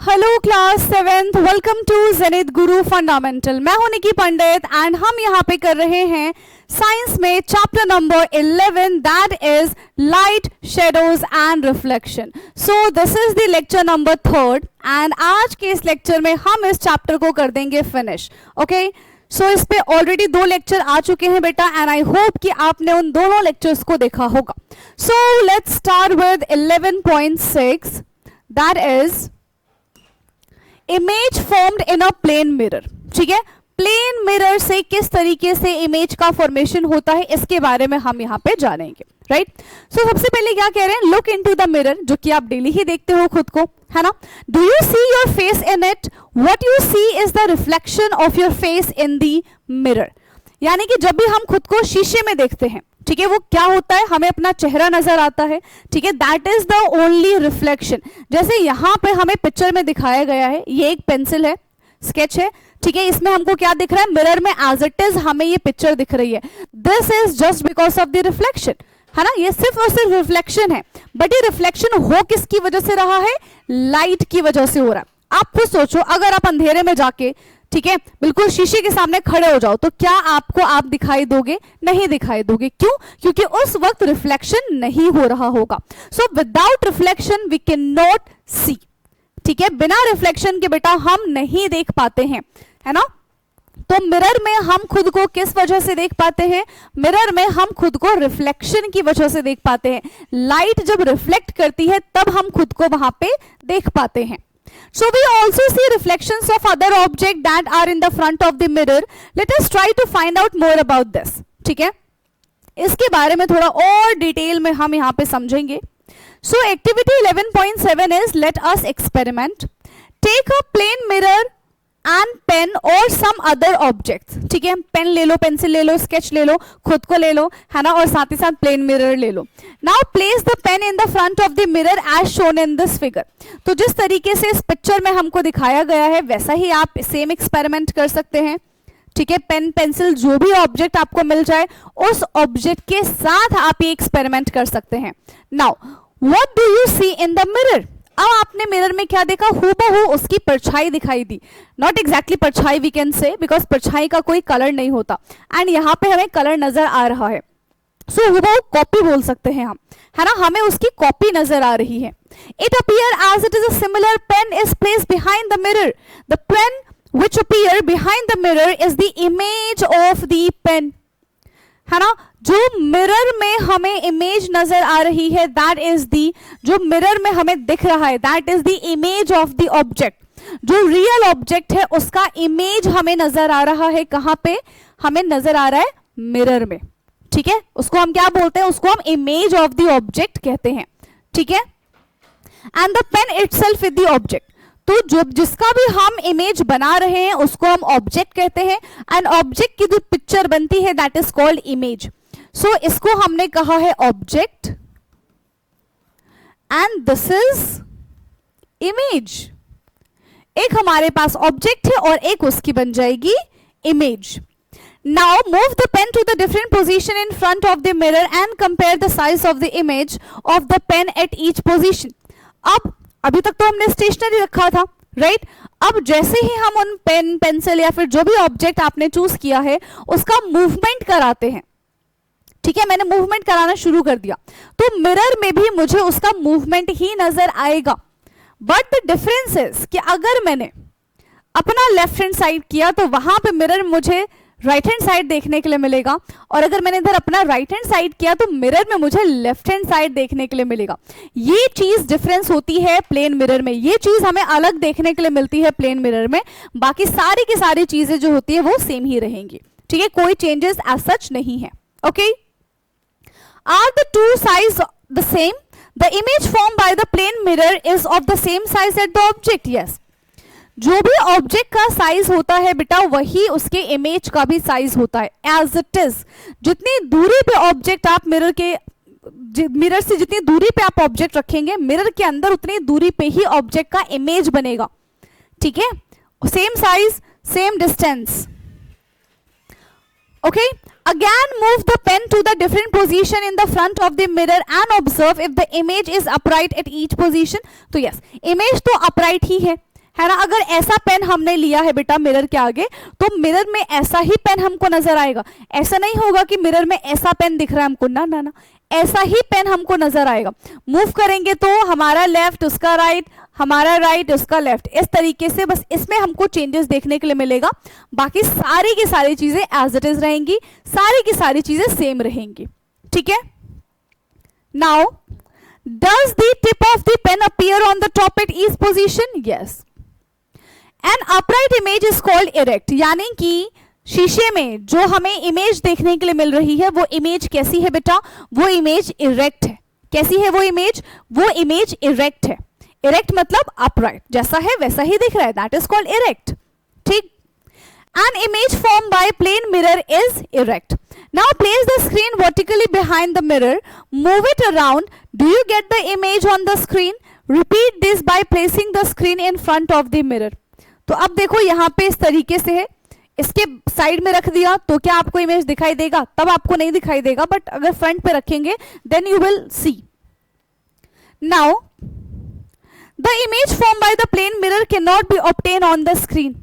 Hello class 7th, welcome to Zenith Guru Fundamental. मैं हूं निकी पंडित and हम यहाँ पे कर रहे हैं साइंस में chapter number 11 that is light, shadows and reflection. So this is the lecture number 3rd and आज के इस लेक्चर में हम इस चैप्टर को कर देंगे फिनिश। ओके, सो इस पे ऑलरेडी 2 लेक्चर आ चुके हैं बेटा एंड आई होप कि आपने उन दोनों लेक्चर्स को देखा होगा। So let's start with 11.6 that is image formed in a plane mirror. ठीक है, प्लेन मिरर से किस तरीके से इमेज का फॉर्मेशन होता है इसके बारे में हम यहाँ पे जानेंगे। राइट, सो सबसे पहले क्या कह रहे हैं, लुक इनटू द मिरर, जो कि आप डेली ही देखते हो खुद को, है ना। Do you see your face in it? What you see is the reflection of your face in the mirror. यानी कि जब भी हम खुद को शीशे में देखते हैं, ठीक है, वो क्या होता है, हमें अपना चेहरा नजर आता है। ठीक है, that is the only reflection. जैसे यहाँ पे हमें पिक्चर में दिखाया गया है, ये एक पेंसिल है, स्केच है, ठीक है, इसमें हमको क्या दिख रहा है, मिरर में एज इट इज हमें ये पिक्चर दिख रही है। This is just because of the reflection, है ना। ये सिर्फ और सिर्फ रिफ्लेक्शन है, बट ये रिफ्लेक्शन हो किसकी वजह से रहा है, लाइट की वजह से हो रहा है। आप खुद सोचो, अगर आप अंधेरे में जाके, ठीक है, बिल्कुल शीशे के सामने खड़े हो जाओ तो क्या आपको आप दिखाई दोगे? नहीं दिखाई दोगे। क्यों? क्योंकि उस वक्त रिफ्लेक्शन नहीं हो रहा होगा। So without reflection we can not see. ठीक है, बिना रिफ्लेक्शन के बेटा हम नहीं देख पाते हैं, है ना। तो मिरर में हम खुद को किस वजह से देख पाते हैं? मिरर में हम खुद को रिफ्लेक्शन की वजह से देख पाते हैं। लाइट जब रिफ्लेक्ट करती है तब हम खुद को वहां पे देख पाते हैं। So we also see reflections of other objects that are in the front of the mirror. Let us try to find out more about this. ठीक है, इसके बारे में थोड़ा और डिटेल में हम यहाँ पे समझेंगे। So activity 11.7 is let us experiment. Take a plain mirror and pen or some other objects. ठीक है, पेन ले लो, पेंसिल ले लो, स्केच ले लो, खुद को ले लो, है ना, और साथ ही साथ प्लेन मिरर ले लो। Now place the pen in the front of the mirror as shown in this figure. तो जिस तरीके से इस पिक्चर में हमको दिखाया गया है वैसा ही आप सेम एक्सपेरिमेंट कर सकते हैं। ठीक है, पेन, पेंसिल, जो भी ऑब्जेक्ट आपको मिल जाए उस ऑब्जेक्ट के साथ आप ये एक्सपेरिमेंट कर सकते हैं। Now what do you see in the mirror? अब आपने मिरर में क्या देखा, हूबहू उसकी परछाई दिखाई दी। नॉट एग्जैक्टली परछाई वी कैन से, बिकॉज परछाई का कोई कलर नहीं होता एंड यहाँ पे हमें कलर नजर आ रहा है। सो हूबहू कॉपी बोल सकते हैं हम, है ना, हमें उसकी कॉपी नजर आ रही है। It appear as it is a similar pen is placed behind the mirror. The pen which appear behind the mirror is the image of the pen, है ना। जो मिरर में हमें इमेज नजर आ रही है दैट इज दी, जो मिरर में हमें दिख रहा है that is the image of the object. जो रियल ऑब्जेक्ट है उसका इमेज हमें नजर आ रहा है, कहां पे हमें नजर आ रहा है, मिरर में। ठीक है, उसको हम क्या बोलते हैं, उसको हम इमेज ऑफ द ऑब्जेक्ट कहते हैं। ठीक है, and the pen itself is the object. तो जो जिसका भी हम इमेज बना रहे हैं उसको हम ऑब्जेक्ट कहते हैं एंड ऑब्जेक्ट की जो पिक्चर बनती है दैट इज कॉल्ड इमेज। सो इसको हमने कहा है object and this is image. एक हमारे पास ऑब्जेक्ट है और एक उसकी बन जाएगी image. Now move the pen to the different position in front of the mirror and compare the size of the image of the pen at each position. अब अभी तक तो हमने स्टेशनरी रखा था, राइट। अब जैसे ही हम उन पेन, पेंसिल या फिर जो भी ऑब्जेक्ट आपने चूज किया है उसका मूवमेंट कराते हैं। ठीक है, मैंने मूवमेंट कराना शुरू कर दिया तो मिरर में भी मुझे उसका मूवमेंट ही नजर आएगा। बट द डिफरेंस इज कि अगर मैंने अपना लेफ्ट हैंड साइड किया तो वहां पे मिरर मुझे राइट हैंड साइड देखने के लिए मिलेगा, और अगर मैंने इधर अपना राइट हैंड साइड किया तो मिरर में मुझे लेफ्ट हैंड साइड देखने के लिए मिलेगा। ये चीज डिफरेंस होती है प्लेन मिरर में, ये चीज हमें अलग देखने के लिए मिलती है प्लेन मिरर में। बाकी सारी की सारी चीजें जो होती है वो सेम ही रहेंगी। ठीक है, कोई चेंजेस एज सच नहीं है। Okay, are the two size the same? The image form by the plane mirror is of the same size at the object. Yes, जो भी ऑब्जेक्ट का साइज होता है बेटा वही उसके इमेज का भी साइज होता है एज इट इज। जितनी दूरी पे ऑब्जेक्ट आप मिरर से जितनी दूरी पे आप ऑब्जेक्ट रखेंगे मिरर के अंदर उतनी दूरी पे ही ऑब्जेक्ट का इमेज बनेगा। ठीक है, same size, same distance. Okay, again move the pen to the different position in the front of the mirror and observe if the image is upright at each position. तो yes, image तो upright ही है, है ना। अगर ऐसा pen हमने लिया है बेटा मिरर के आगे, तो मिरर में ऐसा ही पेन हमको नजर आएगा। ऐसा नहीं होगा कि मिरर में ऐसा पेन दिख रहा है हमको, ना ना ना, ऐसा ही पेन हमको नजर आएगा। मूव करेंगे तो हमारा लेफ्ट उसका राइट, हमारा राइट उसका लेफ्ट, इस तरीके से बस इसमें हमको चेंजेस देखने के लिए मिलेगा। बाकी सारी की सारी चीजें एज इट इज रहेंगी, सारी की सारी चीजें सेम रहेंगी, ठीक है। Now does the tip of the pen appear on the top at each position? Yes. An upright image is called erect, यानी कि शीशे में जो हमें इमेज देखने के लिए मिल रही है वो इमेज कैसी है बेटा, वो इमेज इरेक्ट है। कैसी है वो इमेज इरेक्ट है। इरेक्ट मतलब अपराइट, जैसा है वैसा ही दिख रहा है, दैट इज कॉल्ड इरेक्ट, ठीक। An image formed by plane mirror is erect. Now place the screen vertically behind the mirror, move it around. Do you get the image on the screen? Repeat this by placing the screen in front of the mirror. तो अब देखो यहाँ पे इस तरीके से है, इसके साइड में रख दिया तो क्या आपको इमेज दिखाई देगा? तब आपको नहीं दिखाई देगा, बट अगर फ्रंट पे रखेंगे then you will see. Now the image formed by the plane mirror cannot be obtained on the screen.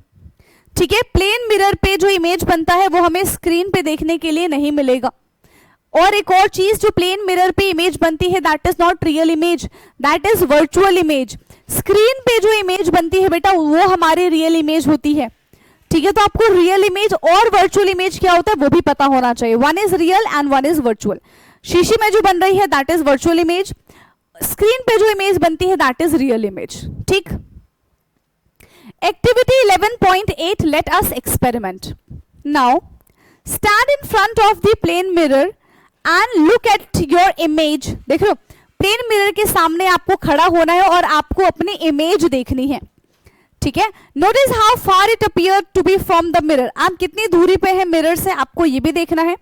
ठीक है, प्लेन मिरर पे जो इमेज बनता है वो हमें स्क्रीन पे देखने के लिए नहीं मिलेगा। और एक और चीज, जो प्लेन मिरर पे इमेज बनती है that is not real image, that is virtual image. Screen पे जो इमेज बनती है बेटा वो हमारी रियल इमेज होती है, ठीक है। तो आपको रियल इमेज और वर्चुअल इमेज क्या होता है वो भी पता होना चाहिए। One is real and one is virtual. शीशे में जो बन रही है that is virtual image, screen पे जो इमेज बनती है दैट इज रियल इमेज, ठीक। Activity 11.8, let us experiment. Now, stand in front of the plane mirror and look at your image. देख लो, प्लेन मिरर के सामने आपको खड़ा होना है और आपको अपनी इमेज देखनी है, ठीक है। Notice how far it appeared to be from the mirror. आप कितनी दूरी पे है मिरर से, आपको ये भी देखना है,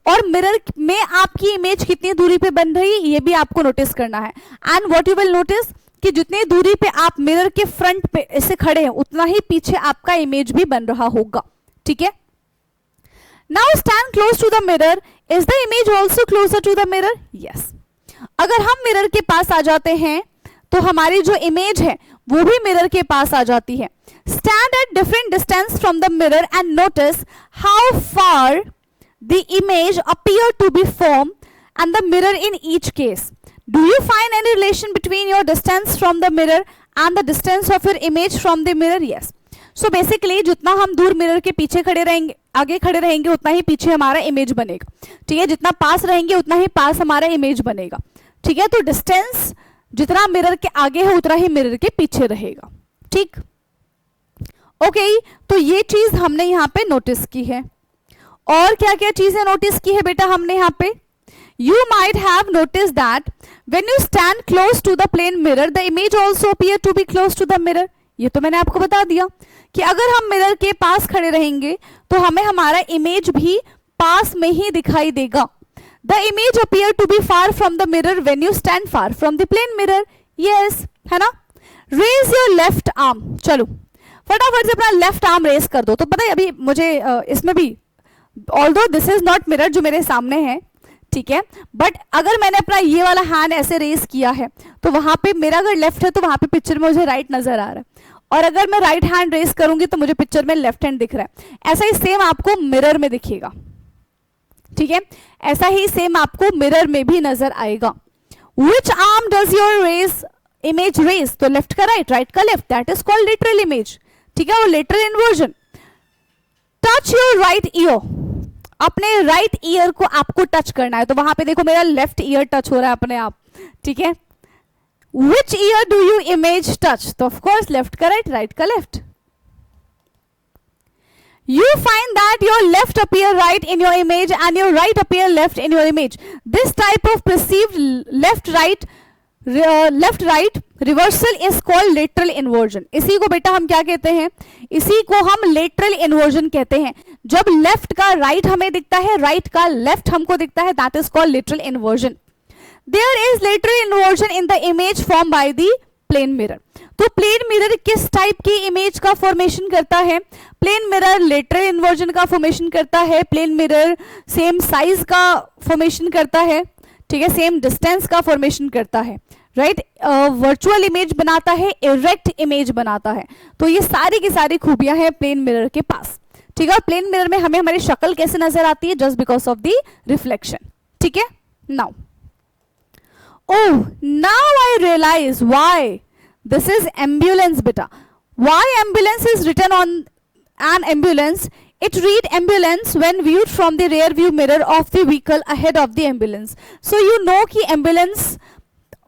और मिरर में आपकी इमेज कितनी दूरी पे बन रही है ये भी आपको नोटिस करना है। And what you will notice कि जितनी दूरी पे आप मिरर के फ्रंट पे ऐसे खड़े हैं उतना ही पीछे आपका इमेज भी बन रहा होगा, ठीक है। Now stand close to the mirror, is the image also closer to the mirror? Yes. अगर हम मिरर के पास आ जाते हैं तो हमारी जो इमेज है वो भी मिरर के पास आ जाती है। Stand at different distance from the mirror and notice how far the image appear to be form and the mirror in each case. Do you find any relation between your distance from the mirror and the distance of your image from the mirror? Yes. So basically जितना हम दूर mirror के पीछे खड़े रहेंगे, आगे खड़े रहेंगे, उतना ही पीछे हमारा इमेज बनेगा, ठीक है। जितना पास रहेंगे उतना ही पास हमारा इमेज बनेगा, ठीक है। तो डिस्टेंस जितना मिरर के आगे है उतना ही मिरर के पीछे रहेगा, ठीक। ओके, तो ये चीज हमने यहाँ पे नोटिस की है। और क्या क्या चीजें नोटिस की है बेटा हमने यहाँ पे? You might have noticed that when you stand close to the plane mirror, the image also appear to be close to the mirror. ये तो मैंने आपको बता दिया कि अगर हम मिरर के पास खड़े रहेंगे तो हमें हमारा इमेज भी पास में ही दिखाई देगा। The image appear to be far from the mirror when you stand far from the plane mirror. Yes, है ना? Raise your left arm. चलो फटाफट से अपना लेफ्ट आर्म रेस कर दो। तो पता है अभी मुझे इसमें भी, although this is not mirror जो मेरे सामने है, ठीक है, बट अगर मैंने अपना ये वाला हैंड ऐसे रेस किया है तो वहां पे मेरा अगर लेफ्ट है तो वहां पे पिक्चर में मुझे राइट नजर आ रहा है, और अगर मैं राइट हैंड रेस करूंगी तो मुझे पिक्चर में लेफ्ट हैंड दिख रहा है। ऐसा ही सेम आपको मिरर में दिखेगा, ठीक है, ऐसा ही सेम आपको मिरर में भी नजर आएगा। Which arm does your raise image raise? तो लेफ्ट का राइट, राइट का left, that is called lateral image, ठीक है, और lateral inversion. Touch your right ear, अपने राइट ईयर को आपको टच करना है, तो वहां पे देखो मेरा लेफ्ट ईयर टच हो रहा है अपने आप, ठीक है। Which year do you image touch? तो ऑफ कोर्स लेफ्ट का राइट, राइट का left. You find that your left appear right in your image and your right appear left in your image. This type of perceived left-right reversal is called lateral inversion. इसी को बेटा हम क्या कहते हैं? इसी को हम lateral inversion कहते हैं। जब लेफ्ट का राइट हमें दिखता है, राइट का लेफ्ट हमको दिखता है, that is called lateral inversion. There is lateral inversion in the image formed by the plane mirror. तो प्लेन मिरर किस टाइप की इमेज का फॉर्मेशन करता है? प्लेन मिरर लेटरल इन्वर्जन का फॉर्मेशन करता है। प्लेन मिरर सेम साइज का फॉर्मेशन करता है, ठीक है, सेम डिस्टेंस का फॉर्मेशन करता है। राइट, वर्चुअल इमेज बनाता है, इरेक्ट इमेज बनाता है। तो ये सारी की सारी खूबियां हैं प्लेन मिरर के पास, ठीक है। और प्लेन मिरर में हमें हमारी शक्ल कैसे नजर आती है, just because of the reflection, ठीक है। Now now I realise why this is ambulance बेटा। Why ambulance is written on an ambulance, it read ambulance when viewed from the rear view mirror of the vehicle ahead of the ambulance. So you know कि ambulance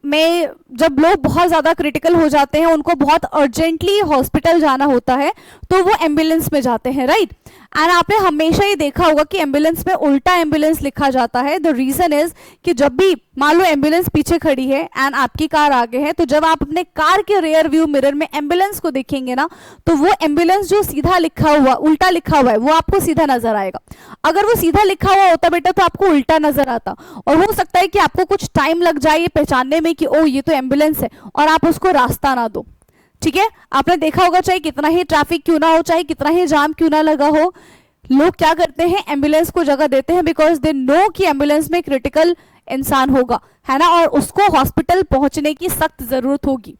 में जब लोग बहुत ज़्यादा critical हो जाते हैं, उनको बहुत अर्जेंटली हॉस्पिटल जाना होता है, तो वो एम्बुलेंस में जाते हैं, राइट। एंड आपने हमेशा ही देखा होगा कि एम्बुलेंस में उल्टा एम्बुलेंस लिखा जाता है। द रीजन इज कि जब भी मान लो एम्बुलेंस पीछे खड़ी है एंड आपकी कार आगे है, तो जब आप अपने कार के रियर व्यू मिरर में एम्बुलेंस को देखेंगे ना, तो वो एम्बुलेंस जो सीधा लिखा हुआ, उल्टा लिखा हुआ है, वो आपको सीधा नजर आएगा। अगर वो सीधा लिखा हुआ होता बेटा तो आपको उल्टा नजर आता, और हो सकता है कि आपको कुछ टाइम लग जाए ये पहचानने में कि ओ ये तो एम्बुलेंस है, और आप उसको रास्ता ना दो, ठीक है। आपने देखा होगा चाहे कितना ही ट्रैफिक क्यों ना हो, चाहे कितना ही जाम क्यों ना लगा हो, लोग क्या करते हैं, एम्बुलेंस को जगह देते हैं, बिकॉज दे नो कि एम्बुलेंस में क्रिटिकल इंसान होगा, है ना, और उसको हॉस्पिटल पहुंचने की सख्त जरूरत होगी,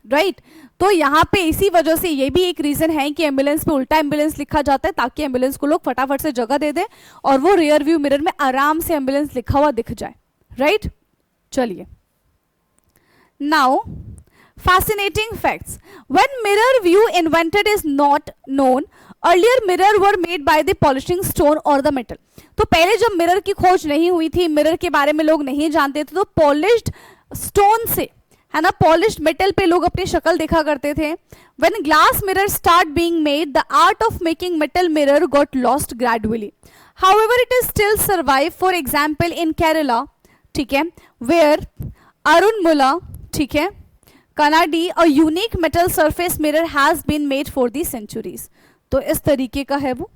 राइट। तो यहाँ पे इसी वजह से ये भी एक रीजन है कि एम्बुलेंस पे उल्टा एम्बुलेंस लिखा जाता है, ताकि एम्बुलेंस को लोग फटाफट से जगह दे दें और वो रियर व्यू मिरर में आराम से एम्बुलेंस लिखा हुआ दिख जाए, राइट। चलिए, now fascinating facts. When mirror view invented is not known, earlier mirror were made by the polishing stone or the metal. तो पहले जब मिरर की खोज नहीं हुई थी, मिरर के बारे में लोग नहीं जानते थे, तो पॉलिश्ड स्टोन से, है ना, पॉलिश्ड मेटल पे लोग अपनी शक्ल देखा करते थे। When glass mirrors start being made, the art of making metal mirror got lost gradually. However, it is still survive. For example, in Kerala, ठीक है, where Arun Mulla, ठीक है, कनाडी, a unique metal surface mirror has been made for the centuries. तो इस तरीके का है वो,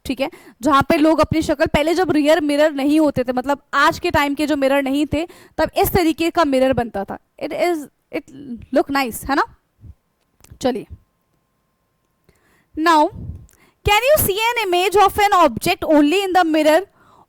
ठीक है, जहां पे लोग अपनी शक्ल, पहले जब रियर मिरर नहीं होते थे, मतलब आज के टाइम के जो मिरर नहीं थे, तब इस तरीके का मिरर बनता था। इट लुक नाइस, है ना। चलिए, now can you see an image of an object only in the mirror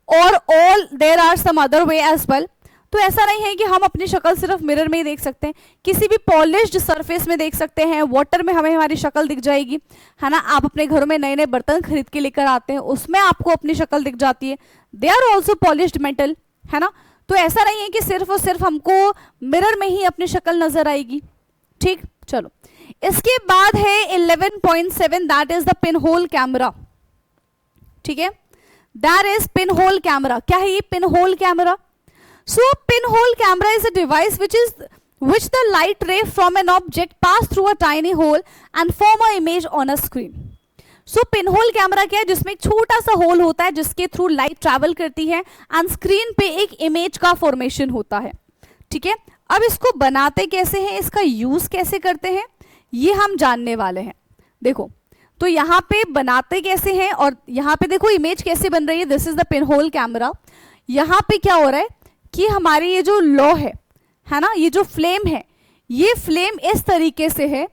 or all there are some other way as well. तो ऐसा नहीं है कि हम अपनी शक्ल सिर्फ मिरर में ही देख सकते हैं, किसी भी पॉलिश्ड सरफेस में देख सकते हैं, वाटर में हमें हमारी शक्ल दिख जाएगी, है ना। आप अपने घरों में नए नए बर्तन खरीद के लेकर आते हैं, उसमें आपको अपनी शक्ल दिख जाती है, they are also polished metal, है ना। तो ऐसा नहीं है कि सिर्फ और सिर्फ हमको मिरर में ही अपनी शक्ल नजर आएगी, ठीक। चलो, इसके बाद है 11.7, that is the pin hole camera, ठीक है, that is pin hole camera. क्या है ये pin hole camera? So a pinhole camera is a device which the light ray from an object pass through a tiny hole and form a image on a screen. So pinhole camera क्या है? जिसमें एक छोटा सा whole होता है जिसके through light travel करती है एंड स्क्रीन पे एक इमेज का फॉर्मेशन होता है, ठीक है। अब इसको बनाते कैसे हैं, इसका यूज कैसे करते हैं, ये हम जानने वाले हैं। देखो, तो यहाँ पे बनाते कैसे हैं और यहाँ पे देखो इमेज कैसे बन रही है। This is the pinhole camera. यहाँ पे क्या हो रहा है कि हमारी ये जो लौ है ना, ये जो फ्लेम है, ये फ्लेम इस तरीके से है,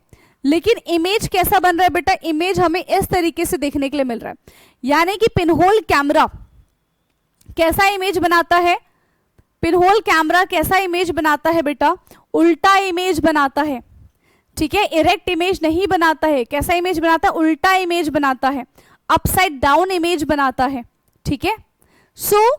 लेकिन इमेज कैसा बन रहा है बेटा, इमेज हमें इस तरीके से देखने के लिए मिल रहा है। यानी कि पिनहोल कैमरा कैसा इमेज बनाता है, पिनहोल कैमरा कैसा इमेज बनाता है बेटा, उल्टा इमेज बनाता है, ठीक है, इरेक्ट इमेज नहीं बनाता है। कैसा इमेज बनाता है, उल्टा इमेज बनाता है, अपसाइड डाउन इमेज बनाता है, ठीक है। सो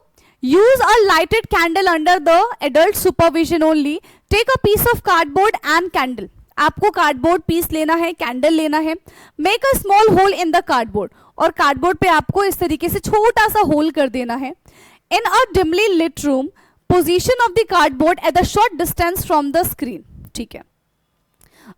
use a lighted candle under the adult supervision only. Take a piece of cardboard and candle. आपको कार्डबोर्ड पीस लेना है, कैंडल लेना है। Make a small hole in the cardboard, और कार्डबोर्ड पे आपको इस तरीके से छोटा सा होल कर देना है। In a dimly lit room, position of the cardboard at the short distance from the screen, ठीक है।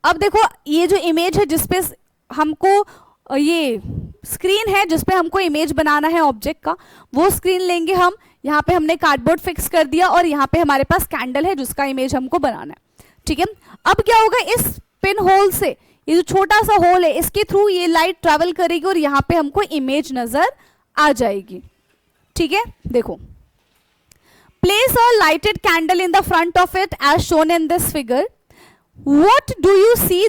अब देखो, ये जो इमेज है जिसपे हमको, ये स्क्रीन है जिसपे हमको इमेज बनाना है ऑब्जेक्ट का, वो स्क्रीन लेंगे हम। यहाँ पे हमने कार्डबोर्ड फिक्स कर दिया और यहाँ पे हमारे पास कैंडल है जिसका इमेज हमको बनाना है, ठीक है। अब क्या होगा, इस पिन होल से, ये जो छोटा सा होल है, इसके थ्रू ये लाइट ट्रैवल करेगी और यहाँ पे हमको इमेज नजर आ जाएगी, ठीक है। देखो, place a lighted candle in the front of it as shown in this figure. What do you see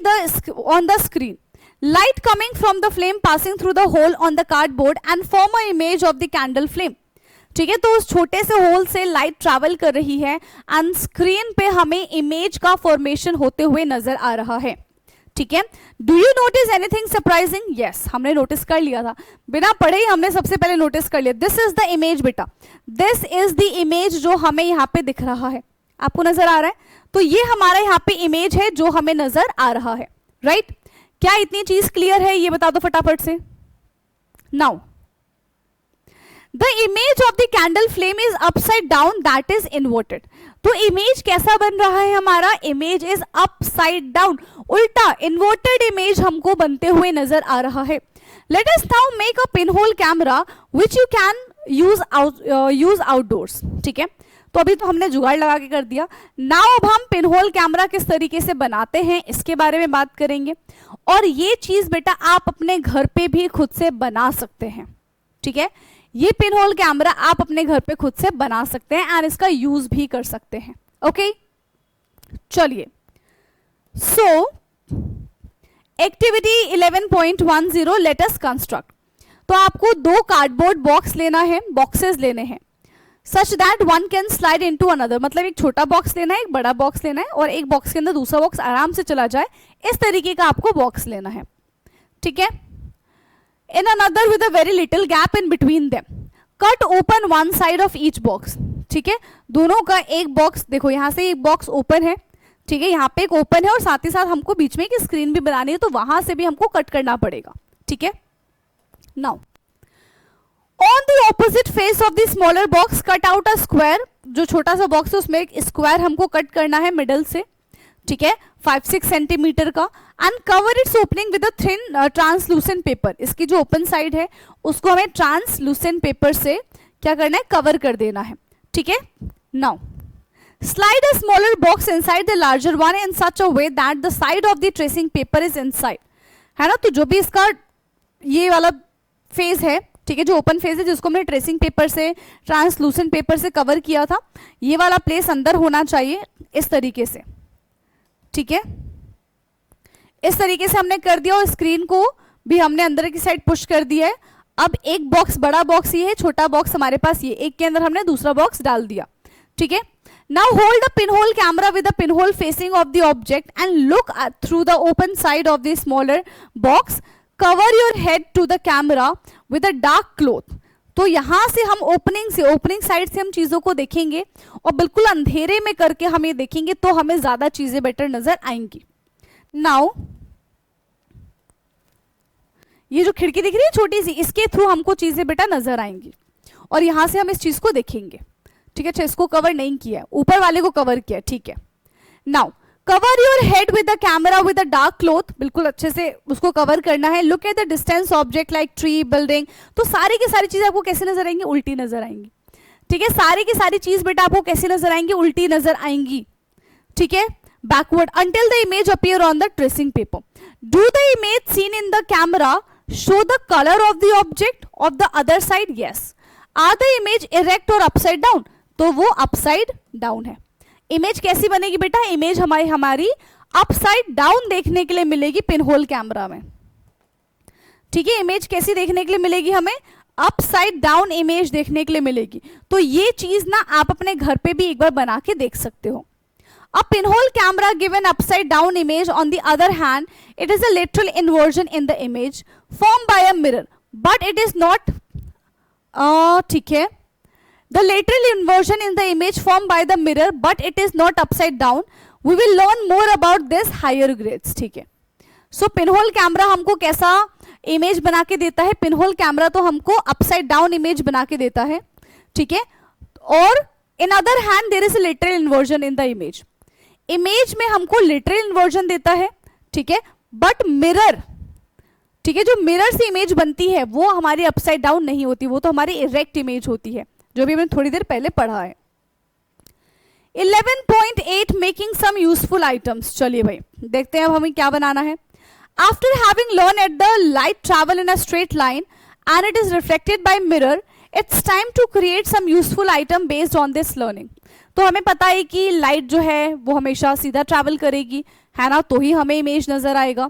on the screen? Light coming from the flame passing through the hole on the cardboard and form an image of the candle flame. ठीक है। तो उस छोटे से whole से light travel कर रही है एंड स्क्रीन पे हमें इमेज का फॉर्मेशन होते हुए नजर आ रहा है। ठीक है। Do you notice anything surprising? Yes, हमने नोटिस कर लिया था, बिना पढ़े ही हमने सबसे पहले नोटिस कर लिया। दिस इज द इमेज बेटा, दिस इज द इमेज जो हमें यहाँ पे दिख रहा है, आपको नजर आ रहा है? तो ये हमारा यहाँ पे इमेज है जो हमें नजर आ रहा है, राइट? क्या इतनी चीज क्लियर है? ये बता दो फटाफट से। Now the image of the candle flame is upside down, that is inverted. तो इमेज कैसा बन रहा है हमारा? इमेज इज अपसाइड डाउन, उल्टा इन्वर्टेड इमेज हमको बनते हुए नजर आ रहा है। Let us now make a pinhole camera which you can use outdoors. ठीक है, तो अभी तो हमने जुगाड़ लगा के कर दिया। नाउ अब हम पिनहोल कैमरा किस तरीके से बनाते हैं इसके बारे में बात करेंगे। और ये चीज बेटा आप अपने घर पे भी खुद से बना सकते हैं। ठीक है, ये पिनहोल कैमरा आप अपने घर पे खुद से बना सकते हैं एंड इसका यूज भी कर सकते हैं। ओके, चलिए। सो एक्टिविटी 11.10 लेट अस कंस्ट्रक्ट। तो आपको 2 कार्डबोर्ड बॉक्स लेना है, बॉक्सेस लेने हैं such that one can slide into another. मतलब एक छोटा बॉक्स लेना है, एक बड़ा बॉक्स लेना है, और एक बॉक्स के अंदर दूसरा बॉक्स आराम से चला जाए, इस तरीके का आपको बॉक्स लेना है। ठीक है। In another with a very little gap in between them, cut open one side of each box। ठीक है, दोनों का एक बॉक्स, देखो यहां से एक बॉक्स ओपन है, ठीक है, यहाँ पे एक ओपन है, और साथ ही साथ हमको बीच में एक स्क्रीन भी बनानी है, तो वहां से भी हमको कट करना पड़ेगा। ठीक है। Now on the opposite face of the smaller box cut out a square. जो छोटा सा बॉक्स है उसमें एक स्क्वायर हमको कट करना है मिडल से। ठीक है, 5-6 सेंटीमीटर का, and cover it's opening with a thin translucent paper. इसकी जो ओपन साइड है उसको हमें ट्रांसलूसेंट पेपर से क्या करना है? कवर कर देना है। ठीक है। Now slide a smaller box inside the larger one in such a way that the side of the tracing paper is inside. है ना, तो जो भी इसका ये वाला फेज है, ठीक है, जो ओपन फेज है जिसको हमने ट्रेसिंग पेपर से, ट्रांसलूसेंट पेपर से कवर किया था, ये वाला प्लेस अंदर होना चाहिए इस तरीके से। ठीक है, इस तरीके से हमने कर दिया, और स्क्रीन को भी हमने अंदर की साइड पुश कर दिया है। अब एक बॉक्स, बड़ा बॉक्स ये है, छोटा बॉक्स हमारे पास ये, एक के अंदर हमने दूसरा बॉक्स डाल दिया। ठीक है। Now hold the pinhole camera with the pinhole facing of the object and look through the open side of the smaller box. Cover your head to the camera with a dark cloth. तो यहां से हम opening side से हम चीजों को देखेंगे, और बिल्कुल अंधेरे में करके हम ये देखेंगे, तो हमें ज्यादा चीजें बेटर नजर आएंगी। नाउ ये जो खिड़की दिख रही है छोटी सी, इसके थ्रू हमको चीजें बेटा नजर आएंगी, और यहां से हम इस चीज को देखेंगे। ठीक है, अच्छा इसको कवर नहीं किया है, ऊपर वाले को कवर किया। ठीक है। Now cover your head with the camera with a dark cloth. बिल्कुल अच्छे से उसको कवर करना है। Look at the distance object like tree, building. तो सारी की सारी चीजें आपको कैसे नजर आएंगी? उल्टी नजर आएंगी। ठीक है, सारी की सारी चीज बेटा आपको कैसे नजर आएंगी? उल्टी नजर आएंगी। ठीक है, backward until the image appear on the tracing paper. Do the image seen in the camera show the color of the object of the other side? Yes. Are the image erect or upside down? तो वो upside down है। Image कैसी बनेगी बेटा? Image हमारी upside down देखने के लिए मिलेगी पिनहोल कैमरा में। ठीक है, इमेज कैसी देखने के लिए मिलेगी? हमें अपसाइड डाउन इमेज देखने के लिए मिलेगी। तो ये चीज ना आप अपने घर पे भी एक बार बना के देख सकते हो। A pinhole camera give an upside down image. On the other hand, it is a lateral inversion in the image formed by a mirror, but it is not ठीक है, the lateral inversion in the image formed by the mirror, but it is not upside down. We will learn more about this higher grades. ठीक है, so pinhole camera हमको कैसा image बना के देता है? पिनहोल कैमरा तो हमको अपसाइड डाउन इमेज बना के देता है। ठीक है, और in other hand there is a lateral inversion in the image. Image में हमको लिटरल इन्वर्जन देता है। ठीक है, बट मिरर, ठीक है, जो मिरर से इमेज बनती है वो हमारी अपसाइड डाउन नहीं होती, वो तो हमारी इरेक्ट इमेज होती है, जो भी हमने थोड़ी देर पहले पढ़ा है। 11.8 मेकिंग सम यूजफुल आइटम्स। चलिए भाई देखते हैं अब हमें क्या बनाना है। After having learned at the light travel in a straight line and it is reflected by mirror, it's time to create some useful item based on this learning. तो हमें पता है कि लाइट जो है वो हमेशा सीधा ट्रैवल करेगी, है ना, तो ही हमें इमेज नजर आएगा।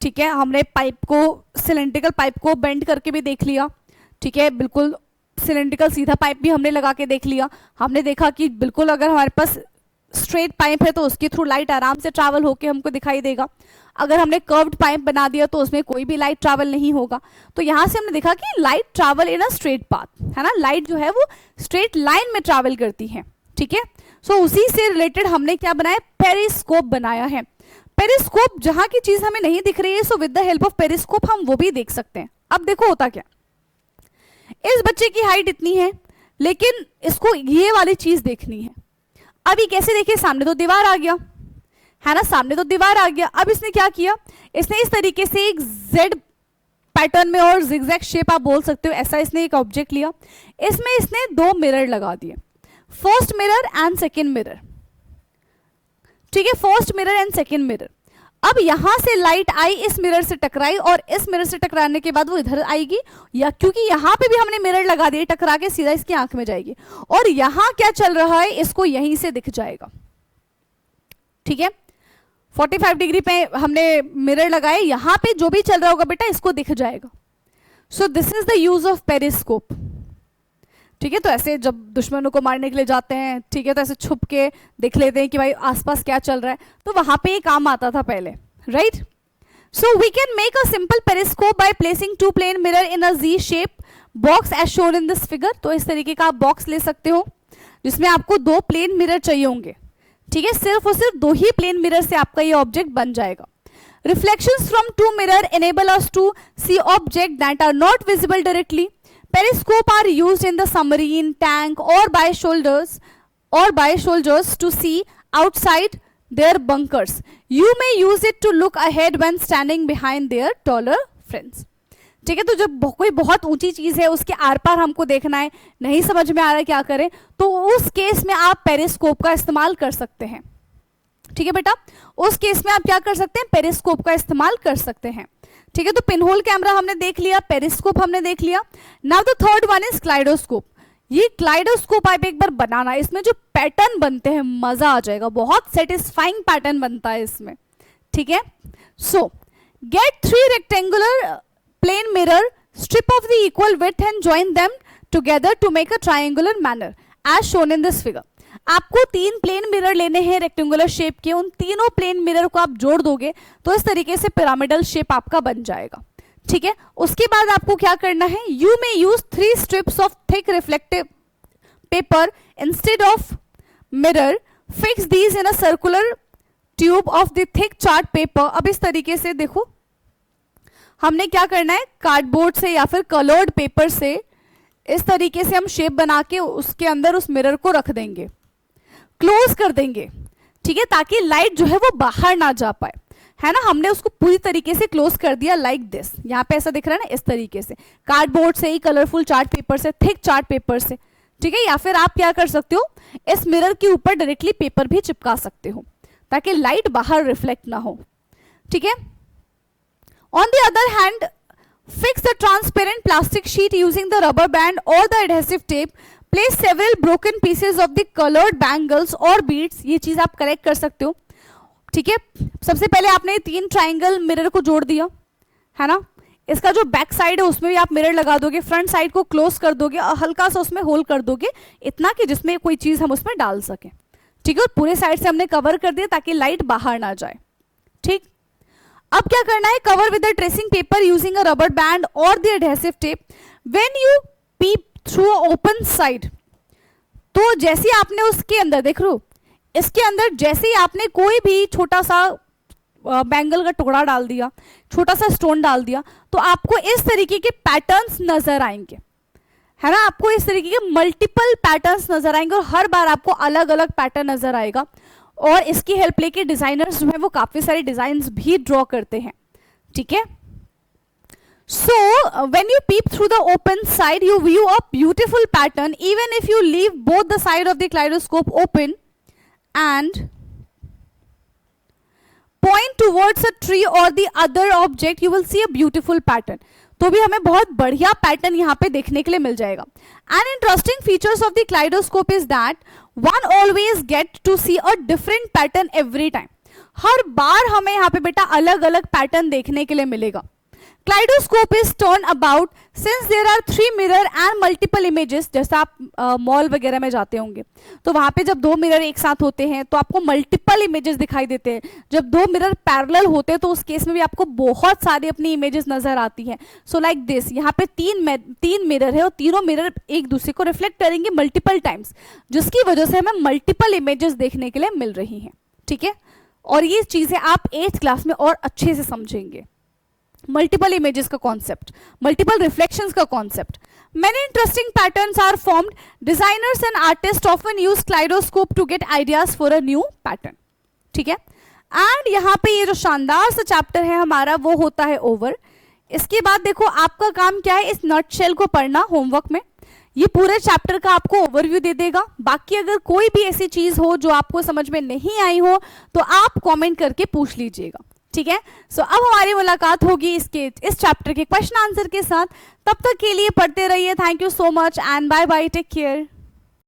ठीक है, हमने पाइप को, सिलेंड्रिकल पाइप को बेंड करके भी देख लिया। ठीक है, बिल्कुल सिलेंड्रिकल सीधा पाइप भी हमने लगा के देख लिया, हमने देखा कि बिल्कुल अगर हमारे पास स्ट्रेट पाइप है तो उसके थ्रू लाइट आराम से ट्रैवल होके हमको दिखाई देगा, अगर हमने कर्व्ड पाइप बना दिया तो उसमें कोई भी लाइट ट्रैवल नहीं होगा। तो यहाँ से हमने देखा कि light travel in a straight path, है ना, लाइट जो है वो स्ट्रेट लाइन में ट्रैवल करती है, ठीक है। सो उसी से रिलेटेड हमने क्या बनाया, पेरिस्कोप बनाया है। पेरिस्कोप जहां की चीज हमें नहीं दिख रही है, so with the help of periscope हम वो भी देख सकते हैं। अब देखो होता क्या, इस बच्चे की हाइट इतनी है लेकिन इसको ये वाली चीज देखनी है। अब ये कैसे देखे, सामने तो दीवार आ गया, है ना, सामने तो दीवार आ गया। अब इसने क्या किया, इसने इस तरीके से एक जेड पैटर्न में और जिगजैग शेप आप बोल सकते हो, ऐसा इसने एक ऑब्जेक्ट लिया, इसमें इसने दो मिरर लगा दिए, first mirror and second mirror, ठीक है, first mirror and second mirror. अब यहां से लाइट आई, इस मिरर से टकराई और इस मिरर से टकराने के बाद वो इधर आएगी, या क्योंकि यहां पे भी हमने मिरर लगा दिए, टकरा के सीधा इसकी आंख में जाएगी, और यहां क्या चल रहा है इसको यहीं से दिख जाएगा, ठीक है। 45 डिग्री पे हमने मिरर लगाए, यहां पे जो भी चल रहा होगा बेटा इसको दिख जाएगा। So this is the use of periscope, ठीक है। तो ऐसे जब दुश्मनों को मारने के लिए जाते हैं, ठीक है, तो ऐसे छुप के देख लेते हैं कि भाई आसपास क्या चल रहा है, तो वहां पे ये काम आता था पहले, right. So we can make a simple periscope by placing two plane mirror in a G shape box as shown in this figure. तो इस तरीके का आप बॉक्स ले सकते हो जिसमें आपको दो प्लेन मिरर चाहिए होंगे, ठीक है, सिर्फ और सिर्फ दो ही प्लेन मिरर से आपका ये ऑब्जेक्ट बन जाएगा। Reflections from two mirror enable us to see objects that are not visible directly. Periscope are used in the submarine, tank, or by soldiers to see outside their bunkers. You may use it to look ahead when standing behind their taller friends. ठीक है, तो जब कोई बहुत ऊंची चीज है उसके आर पार हमको देखना है, नहीं समझ में आ रहा है क्या करें, तो उस केस में आप पेरिस्कोप का इस्तेमाल कर सकते हैं, ठीक है बेटा। उस केस में आप क्या कर सकते हैं, पेरिस्कोप का इस्तेमाल कर सकते हैं, ठीक है। तो पिनहोल कैमरा हमने देख लिया, पेरिस्कोप हमने देख लिया। Now the third one is kaleidoscope. ये क्लाइडोस्कोप आप एक बार बनाना, इसमें जो पैटर्न बनते हैं मजा आ जाएगा, बहुत सेटिस्फाइंग पैटर्न बनता है इसमें, ठीक है। So get 3 rectangular plane mirror, strip of the equal width and join them together to make a triangular manner as shown in this figure. आपको 3 प्लेन मिरर लेने हैं रेक्टेंगुलर शेप के, उन तीनों प्लेन मिरर को आप जोड़ दोगे तो इस तरीके से पिरामिडल शेप आपका बन जाएगा, ठीक है। उसके बाद आपको क्या करना है, you may use 3 strips of thick reflective paper instead of mirror, fix these in a circular tube of the thick chart paper. अब इस तरीके से देखो हमने क्या करना है, कार्डबोर्ड से या फिर कलर्ड पेपर से इस तरीके से हम शेप बना के उसके अंदर उस मिरर को रख देंगे, क्लोज कर देंगे, ठीक है, ताकि लाइट जो है वो बाहर ना जा पाए, है ना। हमने उसको पूरी तरीके से क्लोज कर दिया लाइक दिस, यहाँ पे ऐसा दिख रहा है ना, इस तरीके से कार्डबोर्ड से ही, कलरफुल चार्ट पेपर से, थिक चार्ट पेपर से, ठीक है। या फिर आप क्या कर सकते हो, इस मिरर के ऊपर डायरेक्टली पेपर भी चिपका सकते हो ताकि लाइट बाहर रिफ्लेक्ट ना हो, ठीक है। On the other hand, fix the transparent plastic sheet using the rubber band or the adhesive tape. Place several broken pieces of the colored bangles or beads. ये चीज आप करेक्ट कर सकते हो, ठीक है। सबसे पहले आपने 3 ट्राइंगल मिरर को जोड़ दिया, है ना। इसका जो बैक साइड है उसमें भी आप मिरर लगा दोगे, फ्रंट साइड को क्लोज कर दोगे और हल्का सा उसमें होल कर दोगे, इतना कि जिसमें कोई चीज हम उसमें डाल सकें, ठीक है। और पूरे साइड से हमने कवर कर दिया ताकि लाइट बाहर ना जाए, ठीक। अब क्या करना है, cover with the tracing paper using a rubber band और the adhesive tape. When you peep through open side, तो जैसे आपने उसके अंदर देख लो, इसके अंदर जैसे ही आपने कोई भी छोटा सा बैंगल का टुकड़ा डाल दिया, छोटा सा स्टोन डाल दिया, तो आपको इस तरीके के पैटर्न्स नजर आएंगे, है ना। आपको इस तरीके के मल्टीपल पैटर्न्स नजर आएंगे और हर बार आपको अलग अलग पैटर्न नजर आएगा। और इसकी हेल्प लेके डिजाइनर्स जो है वो काफी सारे डिजाइन्स भी ड्रॉ करते हैं, ठीक है। So when you peep through the open side, you view a beautiful pattern even if you leave both the side of the kaleidoscope open and point towards a tree और the other object, you will see a beautiful pattern. तो भी हमें बहुत बढ़िया pattern यहाँ पे देखने के लिए मिल जाएगा। An interesting features of the kaleidoscope is that one always get to see a different pattern every time. हर बार हमें यहाँ पे बेटा अलग अलग पैटर्न देखने के लिए मिलेगा। Kaleidoscope is turned about since there are 3 mirror and multiple images. जैसा आप मॉल वगैरह में जाते होंगे तो वहां पे जब 2 मिरर एक साथ होते हैं तो आपको मल्टीपल इमेजेस दिखाई देते हैं. जब 2 मिरर पैरेलल होते हैं तो उस केस में भी आपको बहुत सारी अपनी इमेजेस नजर आती हैं. सो लाइक दिस, यहाँ पे तीन मिरर है और तीनों मिरर एक दूसरे को रिफ्लेक्ट करेंगे मल्टीपल टाइम्स, जिसकी वजह से हमें मल्टीपल इमेजेस देखने के लिए मिल रही हैं. ठीक है, और ये चीजें आप 8th क्लास में और अच्छे से समझेंगे. मल्टीपल इमेजेस का कॉन्सेप्ट, मल्टीपल रिफ्लेक्शंस का concept. Many interesting patterns are formed. Designers and artists often use kaleidoscope to get ideas for a new pattern. ठीक है, एंड यहाँ पे ये जो शानदार सा चैप्टर है हमारा वो होता है ओवर. इसके बाद देखो आपका काम क्या है, इस नटशेल को पढ़ना होमवर्क में. ये पूरे चैप्टर का आपको ओवरव्यू दे देगा. बाकी अगर कोई भी ऐसी चीज हो जो आपको समझ में नहीं आई हो तो आप कमेंट करके पूछ लीजिएगा. ठीक है, सो अब हमारी मुलाकात होगी इस चैप्टर के क्वेश्चन आंसर के साथ. तब तक के लिए पढ़ते रहिए. Thank you so much and bye bye, take care.